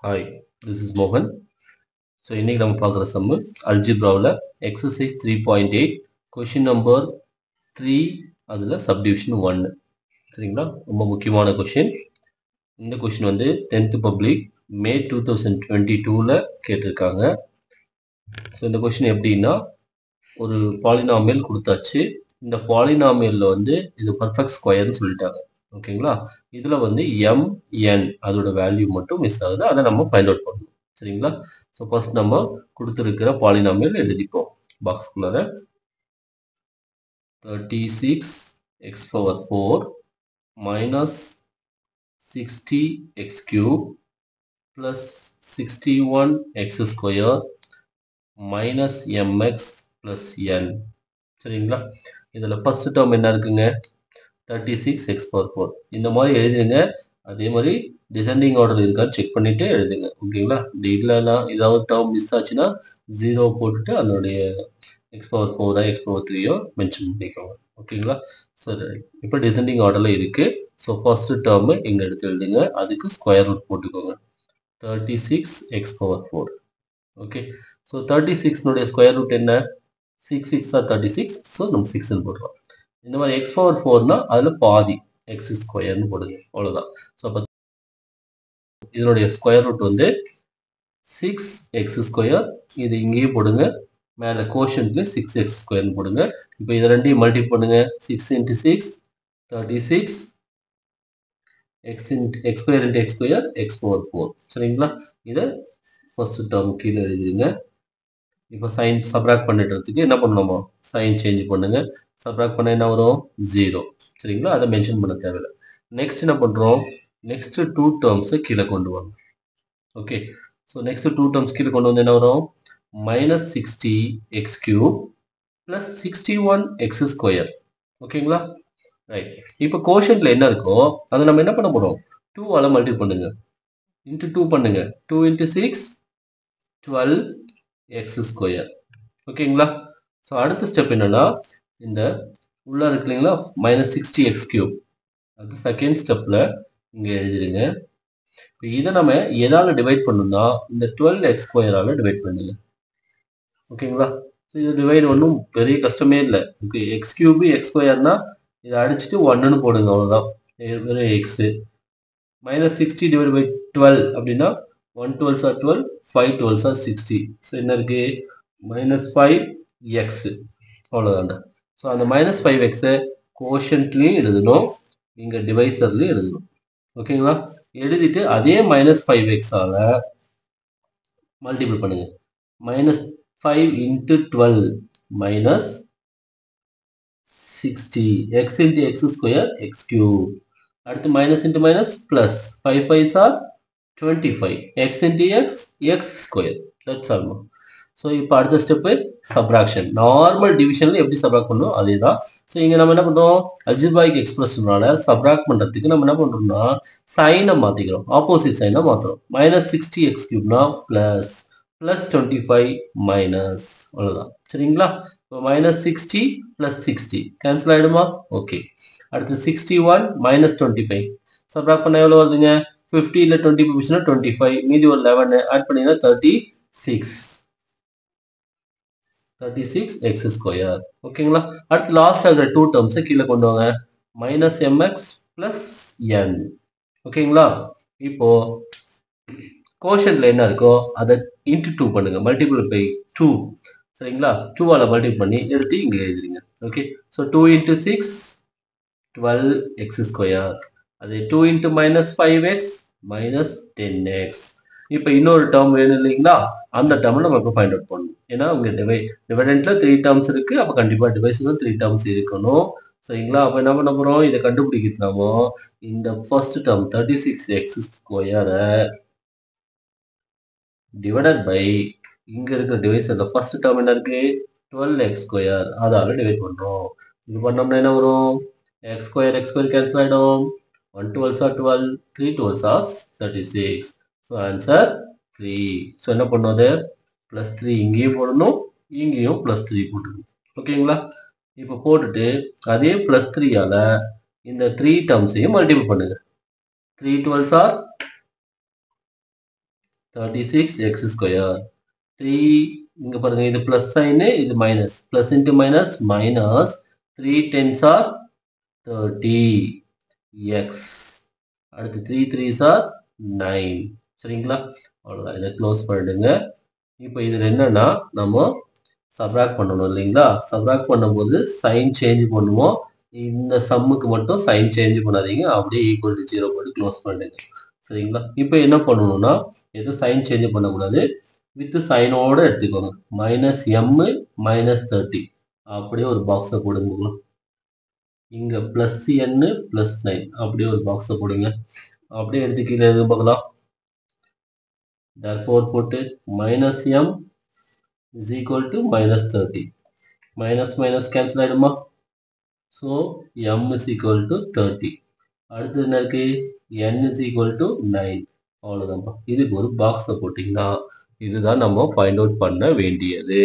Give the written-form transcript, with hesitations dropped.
Hi, this is Mohan. So இன்னைக்கு நம்ம பார்க்குற சம்மு அல்ஜிப்ராவில் எக்ஸசைஸ் 3.8 கொஷின் நம்பர் 3 அதில் சப்டிவிஷன் 1 சரிங்களா. ரொம்ப முக்கியமான கொஷின். இந்த கொஷின் வந்து 10th பப்ளிக் மே 2022ல் கேட்டிருக்காங்க. ஸோ இந்த கொஷின் எப்படின்னா, ஒரு பாலினாமியல் கொடுத்தாச்சு. இந்த பாலினாமியலில் வந்து இது பர்ஃபெக்ட் ஸ்கொயர்னு சொல்லிட்டாங்க. ஓகேங்களா. இதில் வந்து mn அதோட வேல்யூ மட்டும் மிஸ் ஆகுது. அதை நம்ம ஃபைண்ட் அவுட் பண்ணணும். சரிங்களா. ஸோ ஃபர்ஸ்ட் நம்ம கொடுத்துருக்கிற polynomial எழுதிப்போம் பாக்ஸ்குள்ளார. 36x⁴ minus 60x³ plus 61x² minus mx plus n. சரிங்களா. இதில் ஃபர்ஸ்ட் டேர்ம் என்ன இருக்குங்க, 36x⁴. இந்த மாதிரி எழுதுங்க. அதே மாதிரி டிசெண்டிங் ஆர்டர் இருக்கான்னு செக் பண்ணிட்டு எழுதுங்க. ஓகேங்களா. இல்லைன்னா ஏதாவது டேர்ம் மிஸ் ஆச்சுன்னா 0 போட்டுட்டு அதனுடைய x⁴ x⁴ மென்ஷன் பண்ணிக்கோங்க. ஓகேங்களா. சரி, இப்போ டிசெண்டிங் ஆர்டரில் இருக்கு. ஸோ ஃபர்ஸ்ட் டேர்ம் இங்கே எடுத்து எழுதுங்க. அதுக்கு ஸ்கொயர் ரூட் போட்டுக்கோங்க. 36x⁴. Okay. So 36 square root என்ன, 6 6 ஆர் 36. ஸோ நம்ம 6ன்னு போடுறோம். இந்த மாதிரி x⁴ அதில் பாதி x² போடுங்க. அவ்வளோதான். ஸோ அப்போ இதனுடைய ஸ்கொயர் ரூட் வந்து 6x². இது இங்கேயே போடுங்க. மேலே கோஷன்ட்ல 6x² போடுங்க. இப்போ இதை ரெண்டையும் மல்டிப்ளை பண்ணுங்க. 6 × 6 36 x² x⁴. சரிங்களா. இதை ஃபர்ஸ்ட் டேர்ம் கீழே எழுதிடுங்க. இப்போ சைன் சப்ராக்ட் பண்ணிடுறதுக்கு என்ன பண்ணணுமோ சைன் சேஞ்ச் பண்ணுங்க. சப்ராக்ட் பண்ண என்ன வரும், 0. சரிங்களா. அதை மென்ஷன் பண்ண தேவையில்லை. நெக்ஸ்ட் என்ன பண்ணுறோம், நெக்ஸ்ட் 2 டேர்ம்ஸை கீழே கொண்டு வாங்க. ஓகே. ஸோ நெக்ஸ்ட் 2 டேர்ம்ஸ் கீழே கொண்டு வந்து என்ன வரும், -60x³ + 61x². ஓகேங்களா. ரைட். இப்போ கோஷன்ட்ல என்ன இருக்கோ அதை நம்ம என்ன பண்ண போறோம், 2ஆல மல்டிப்ளை பண்ணுங்க. இன்ட்டு 2 பண்ணுங்க. 2 × 6 12x². ஓகேங்களா. ஸோ அடுத்த ஸ்டெப் என்னன்னா, இந்த உள்ள இருக்கு இல்லைங்களா -60x³ அது செகண்ட் ஸ்டெப்ல இங்க எழுதிடுங்க. இப்போ இதை நம்ம எதால டிவைட் பண்ணணும்னா இந்த 12x² டிவைட் பண்ணுங்க. ஓகேங்களா. ஸோ இது டிவைட் ஒன்றும் பெரிய கஷ்டமே இல்லை. ஓகே. x³ x² இதை அடிச்சுட்டு 1ன்னு போடுங்க. அவ்வளோதான். வெறும் x. -60 / 12 அப்படின்னா 1 12s are 12, 5 12s are 60. So என்ன இருக்கு, -5x. அவ்வளோதாண்டா. ஸோ அந்த -5x கோஷன்ட்லையும் எழுதணும், இங்கே டிவைசர்லையும் எழுதணும். ஓகேங்களா. எழுதிட்டு அதே -5x-ஆல மல்டிபிள் பண்ணுங்க. -5 × 12 -60 x × x² x³. அடுத்து minus into minus plus 5 5s are 25 x × x x². That's all. So இப்போ அடுத்த ஸ்டெப்பு சப்ராக்ஷன். நார்மல் டிவிஷனில் எப்படி சப்ராக்ட் பண்ணணும் அதே தான். ஸோ இங்கே நம்ம என்ன பண்ணுறோம், அல்ஜிப்ராயிக் எக்ஸ்பிரஷனால சப்ராக்ட் பண்ணுறதுக்கு நம்ம என்ன பண்ணுறோம்னா சைனை மாற்றிக்கிறோம், ஆப்போசிட் சைனை மாற்றுறோம். -60x³ plus 25 minus. அவ்வளோதான். சரிங்களா. இப்போ -60 + 60 கேன்சல் ஆகிடுமா. ஓகே. அடுத்து 61 - 25 சப்ராக்ட் பண்ண எவ்வளோ வருதுங்க, 50ல் 20 போச்சுன்னா 25, மீதி ஒரு 11 ஆட் பண்ணிங்கன்னா 36x². ஓகேங்களா. அடுத்து லாஸ்ட் ஆகிற 2 டேர்ம்ஸை கீழே கொண்டு வாங்க. -mx + n. ஓகேங்களா. இப்போ கோஷன்ட்ல என்ன இருக்கோ அதை இன்ட்டு 2 பண்ணுங்க, மல்டிபிள் பை 2. சரிங்களா. 2ஆல மல்டிபிள் பண்ணி எடுத்து இங்கே எழுதுறீங்க. ஓகே. So 2 × 6 12x². அது 2 × -5x -10x. இப்போ இன்னொரு டேர்ம் வேணும் இல்லைங்களா, அந்த டேர்ம் நம்ம இப்போ ஃபைண்ட் அவுட் பண்ணணும். ஏன்னா உங்க டிவைடெண்ட்ல 3 டேர்ம்ஸ் இருக்கு. அப்போ கண்டிப்பாக டிவைஸ்ல 3 டேர்ம்ஸ் இருக்கணும். சரிங்களா. அப்போ என்ன பண்ண போறோம், இதை கண்டுபிடிக்கிறோமோ இந்த first term 36x² divided by இங்க இருக்கிற டிவைஸர்ல ஃபர்ஸ்ட் டேர்ம் என்ன இருக்கு, 12x². அதால டிவைட் பண்றோம். இது பண்ணோம்னா என்ன வரும், x² கேன்சல் ஆயிடும். 1 12s are 12, 3 12s are 36. So answer 3. So என்ன பண்ணுவது, +3 இங்கேயும் போடணும், இங்கேயும் +3 போட்டுக்கணும். ஓகேங்களா. இப்போ போட்டுட்டு அதே +3ஆல இந்த 3 டேர்ம்ஸையும் மல்டிபிள் பண்ணுங்க. 3 12s are 36x square 3 இங்க பாருங்க இது plus sign இது minus plus into minus minus 3 10s are 30x அடுத்து 3 3s are 9 சரிங்களா அவ்வளவுதான் இதை க்ளோஸ் பண்ணிடுங்க இப்போ இதுல என்னன்னா நம்ம சப்ராக்ட் பண்ணணும் இல்லைங்களா சப்ராக்ட் பண்ணும்போது சைன் சேஞ்ச் பண்ணுவோம் இந்த சம்முக்கு மட்டும் சைன் சேஞ்ச் பண்ணாதீங்க அப்படியே ஈக்குவல் டு 0 போட்டு க்ளோஸ் பண்ணிடுங்க சரிங்களா இப்போ என்ன பண்ணணும்னா எதுவும் சைன் சேஞ்ச் பண்ணக்கூடாது வித் சைனோட எடுத்துக்கோங்க மைனஸ் எம் மைனஸ் 30 அப்படியே ஒரு பாக்ஸை போடுங்க இங்க பிளஸ் என் பிளஸ் 9 அப்படியே ஒரு பாக்ஸை போடுங்க அப்படியே எடுத்து கீழே எது பார்க்கலாம் therefore போட்டு minus m is equal to minus 30 minus minus cancel ஆயிடுமா so m is equal to 30 அடுத்து என்ன இருக்கு n is equal to 9 அவ்வளவுதான் இதுக்கு ஒரு பாக்ஸை போட்டீங்கன்னா இதுதான் நம்ம ஃபைண்ட் அவுட் பண்ண வேண்டியது